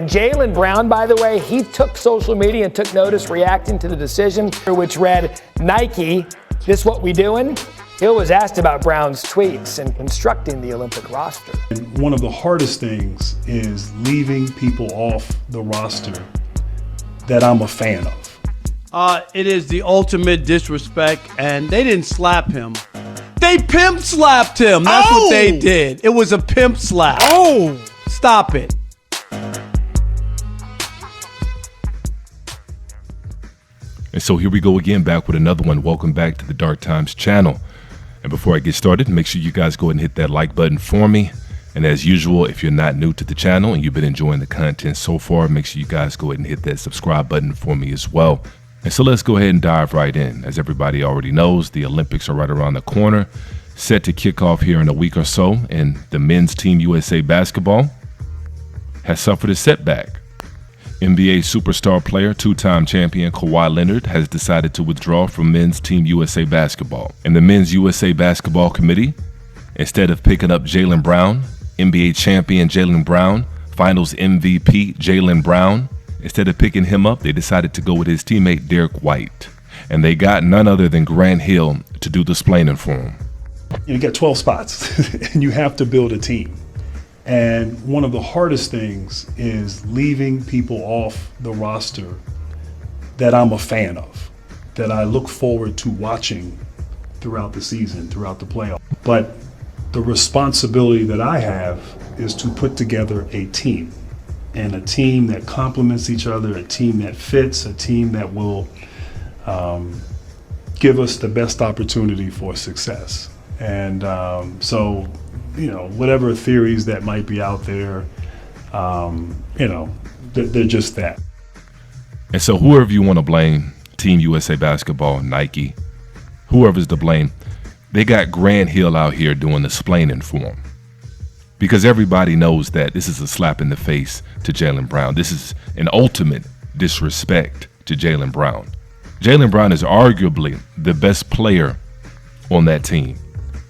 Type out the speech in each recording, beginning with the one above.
Jaylen Brown, by the way, he took social media and took notice reacting to the decision, which read, Nike, this what we doing? Hill was asked about Brown's tweets and constructing the Olympic roster. One of the hardest things is leaving people off the roster that I'm a fan of. It is the ultimate disrespect, and they didn't slap him. They pimp slapped him. That's what they did. It was a pimp slap. Oh! Stop it. And so here we go again, back with another one. Welcome back to the Dark Times channel. And before I get started, make sure you guys go ahead and hit that like button for me. And as usual, if you're not new to the channel and you've been enjoying the content so far, make sure you guys go ahead and hit that subscribe button for me as well. And so let's go ahead and dive right in. As everybody already knows, the Olympics are right around the corner, set to kick off here in a week or so. And the men's Team USA basketball has suffered a setback. NBA superstar player, two-time champion Kawhi Leonard has decided to withdraw from men's Team USA basketball. And the Men's USA Basketball Committee, instead of picking up Jaylen Brown, NBA champion Jaylen Brown, Finals MVP Jaylen Brown, instead of picking him up, they decided to go with his teammate Derek White. And they got none other than Grant Hill to do the splaining for him. You got 12 spots, and you have to build a team. And one of the hardest things is leaving people off the roster that I'm a fan of, that I look forward to watching throughout the season, throughout the playoffs. But the responsibility that I have is to put together a team, and a team that complements each other, a team that fits, a team that will give us the best opportunity for success. And so, you know, whatever theories that might be out there, you know, they're just that. And so whoever you want to blame, Team USA Basketball, Nike, whoever's to blame, they got Grant Hill out here doing the splaining for them. Because everybody knows that this is a slap in the face to Jaylen Brown. This is an ultimate disrespect to Jaylen Brown. Jaylen Brown is arguably the best player on that team,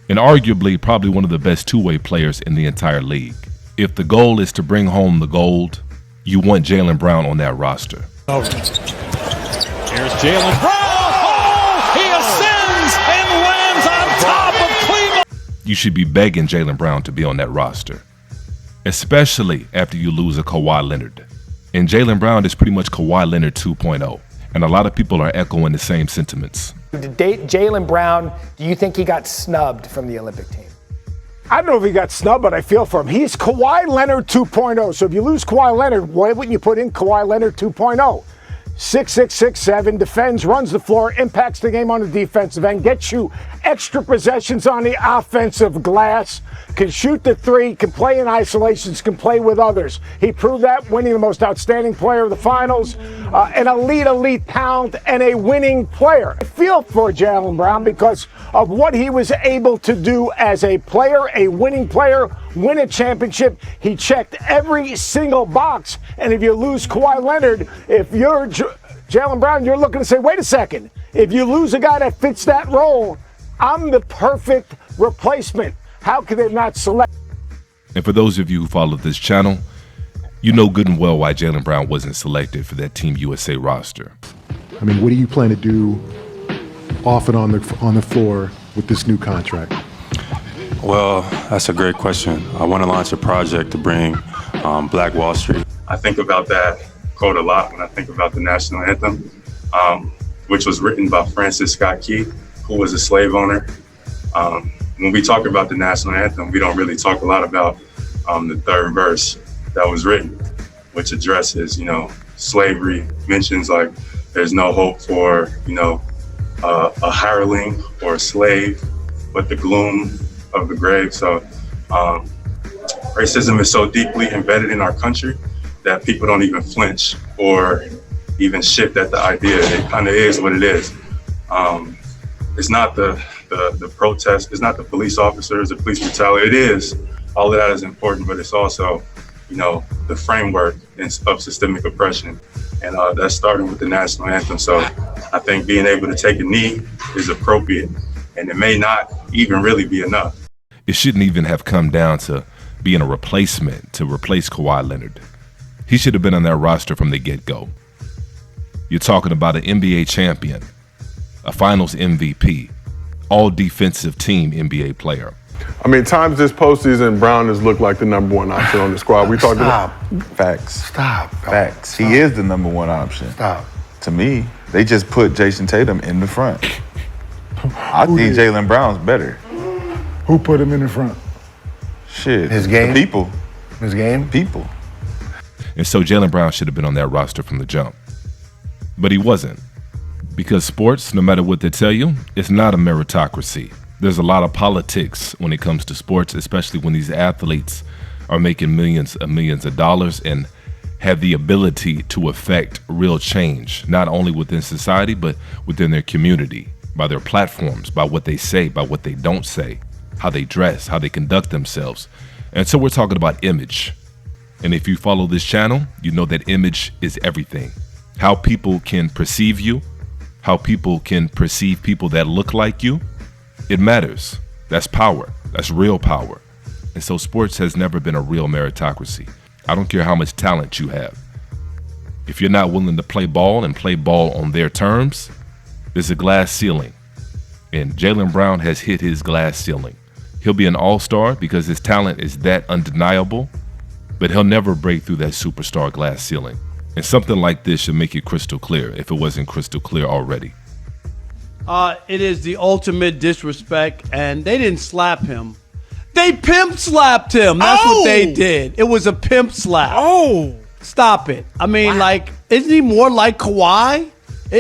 and arguably probably one of the best two-way players in the entire league. If the goal is to bring home the gold, you want Jaylen Brown on that roster. Here's Jaylen Brown. Oh, he ascends and lands on top of Cleveland. You should be begging Jaylen Brown to be on that roster, especially after you lose a Kawhi Leonard. And Jaylen Brown is pretty much Kawhi Leonard 2.0, and a lot of people are echoing the same sentiments. To date Jaylen Brown, do you think he got snubbed from the Olympic team? I don't know if he got snubbed, but I feel for him. He's Kawhi Leonard 2.0. So if you lose Kawhi Leonard, why wouldn't you put in Kawhi Leonard 2.0? 6'6", 6'7", defends, runs the floor, impacts the game on the defensive end, gets you extra possessions on the offensive glass, can shoot the three, can play in isolations, can play with others. He proved that, winning the most outstanding player of the finals, an elite talent, and a winning player. I feel for Jaylen Brown because of what he was able to do as a player, a winning player, win a championship. He checked every single box. And if you lose Kawhi Leonard, if you're Jaylen Brown, you're looking to say, wait a second, if you lose a guy that fits that role, I'm the perfect replacement. How can they not select? And for those of you who follow this channel, you know good and well why Jaylen Brown wasn't selected for that Team USA roster. I mean, what do you plan to do off and on the floor with this new contract? Well, that's a great question. I want to launch a project to bring Black Wall Street. I think about that quote a lot when I think about the national anthem, which was written by Francis Scott Key, who was a slave owner. When we talk about the national anthem, we don't really talk a lot about the third verse that was written, which addresses, you know, slavery, mentions like there's no hope for, you know, a hireling or a slave, but the gloom of the grave. So racism is so deeply embedded in our country that people don't even flinch or even shift at the idea. It kind of is what it is. It's not the protest, it's not the police officers, the police brutality. It is, all of that is important, but it's also, you know, the framework of systemic oppression. And that's starting with the national anthem. So I think being able to take a knee is appropriate, and it may not even really be enough. It shouldn't even have come down to being a replacement to replace Kawhi Leonard. He should have been on that roster from the get-go. You're talking about an NBA champion, a finals MVP, all defensive team NBA player. I mean, times this postseason, Brown has looked like the number one option on the squad. We talked about Facts. Stop. Facts. He is the number one option. Stop. To me, they just put Jason Tatum in the front. I think Jaylen Brown's better. Who put him in the front? Shit. His game? The people. His game? People. And so Jaylen Brown should have been on that roster from the jump. But he wasn't. Because sports, no matter what they tell you, it's not a meritocracy. There's a lot of politics when it comes to sports, especially when these athletes are making millions of dollars and have the ability to affect real change, not only within society, but within their community, by their platforms, by what they say, by what they don't say, how they dress, how they conduct themselves. And so we're talking about image. And if you follow this channel, you know that image is everything. How people can perceive you, how people can perceive people that look like you, it matters. That's power. That's real power. And so sports has never been a real meritocracy. I don't care how much talent you have. If you're not willing to play ball and play ball on their terms, there's a glass ceiling. And Jaylen Brown has hit his glass ceiling. He'll be an all-star because his talent is that undeniable, but he'll never break through that superstar glass ceiling. And something like this should make it crystal clear if it wasn't crystal clear already. It is the ultimate disrespect, and they didn't slap him. They pimp slapped him. That's what they did. It was a pimp slap. Oh. Stop it. I mean, like, isn't he more like Kawhi?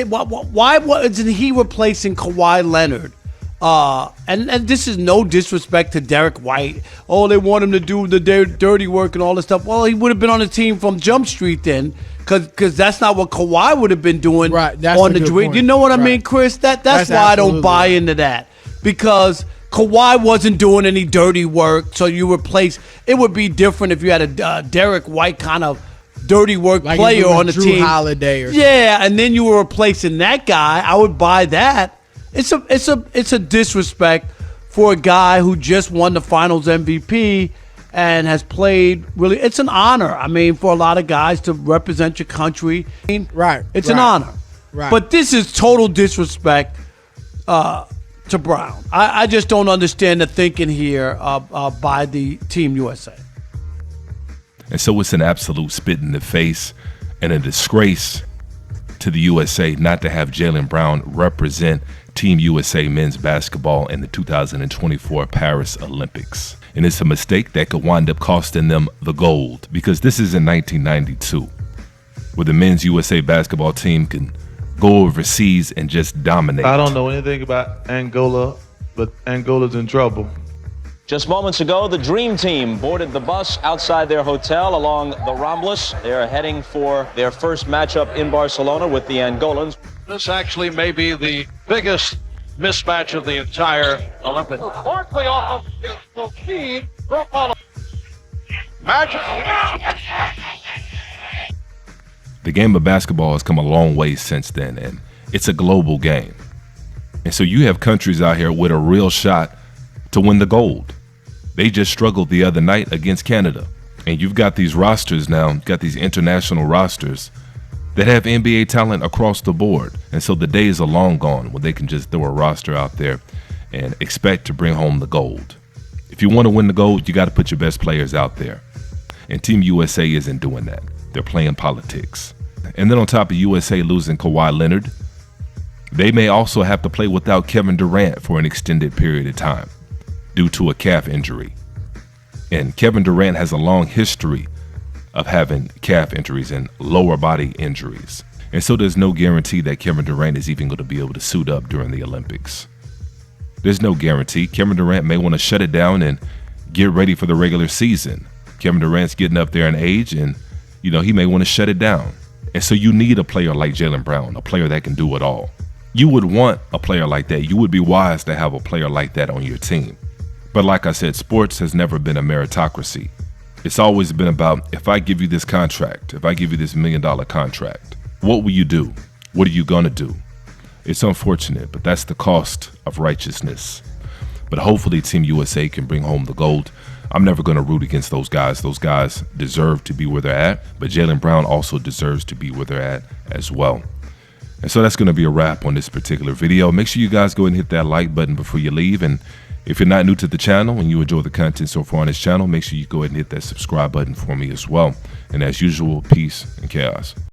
Why wasn't he replacing Kawhi Leonard? And this is no disrespect to Derek White. Oh, they want him to do the dirty work and all this stuff. Well, he would have been on the team from Jump Street then, because that's not what Kawhi would have been doing on the dream. You know what I mean, Chris? That's why I don't buy into that, because Kawhi wasn't doing any dirty work. So you replace. It would be different if you had a Derek White kind of dirty work like player on the Drew team. Holiday or something. Yeah, and then you were replacing that guy. I would buy that. It's a disrespect for a guy who just won the Finals MVP and has played really. It's an honor. I mean, for a lot of guys to represent your country. Right. It's an honor. Right. But this is total disrespect to Brown. I just don't understand the thinking here by the Team USA. And so it's an absolute spit in the face and a disgrace to the USA not to have Jaylen Brown represent Team USA men's basketball in the 2024 Paris Olympics. And it's a mistake that could wind up costing them the gold, because this is in 1992, where the men's USA basketball team can go overseas and just dominate. I don't know anything about Angola, but Angola's in trouble. Just moments ago, the Dream Team boarded the bus outside their hotel along the Ramblas. They're heading for their first matchup in Barcelona with the Angolans. This actually may be the biggest mismatch of the entire Olympics. Barkley off of speed. Magic. The game of basketball has come a long way since then, and it's a global game. And so you have countries out here with a real shot to win the gold. They just struggled the other night against Canada. And you've got these rosters now, got these international rosters that have NBA talent across the board. And so the days are long gone when they can just throw a roster out there and expect to bring home the gold. If you want to win the gold, you got to put your best players out there. And Team USA isn't doing that. They're playing politics. And then on top of USA losing Kawhi Leonard, they may also have to play without Kevin Durant for an extended period of time due to a calf injury. And Kevin Durant has a long history of having calf injuries and lower body injuries. And so there's no guarantee that Kevin Durant is even going to be able to suit up during the Olympics. There's no guarantee. Kevin Durant may want to shut it down and get ready for the regular season. Kevin Durant's getting up there in age, and he may want to shut it down. And so you need a player like Jaylen Brown, a player that can do it all. You would want a player like that. You would be wise to have a player like that on your team. But like I said, sports has never been a meritocracy. It's always been about, if I give you this contract, if I give you this $1 million contract, what will you do? What are you going to do? It's unfortunate, but that's the cost of righteousness. But hopefully Team USA can bring home the gold. I'm never going to root against those guys. Those guys deserve to be where they're at, but Jaylen Brown also deserves to be where they're at as well. And so that's going to be a wrap on this particular video. Make sure you guys go ahead and hit that like button before you leave. And if you're not new to the channel and you enjoy the content so far on this channel, make sure you go ahead and hit that subscribe button for me as well. And as usual, peace and chaos.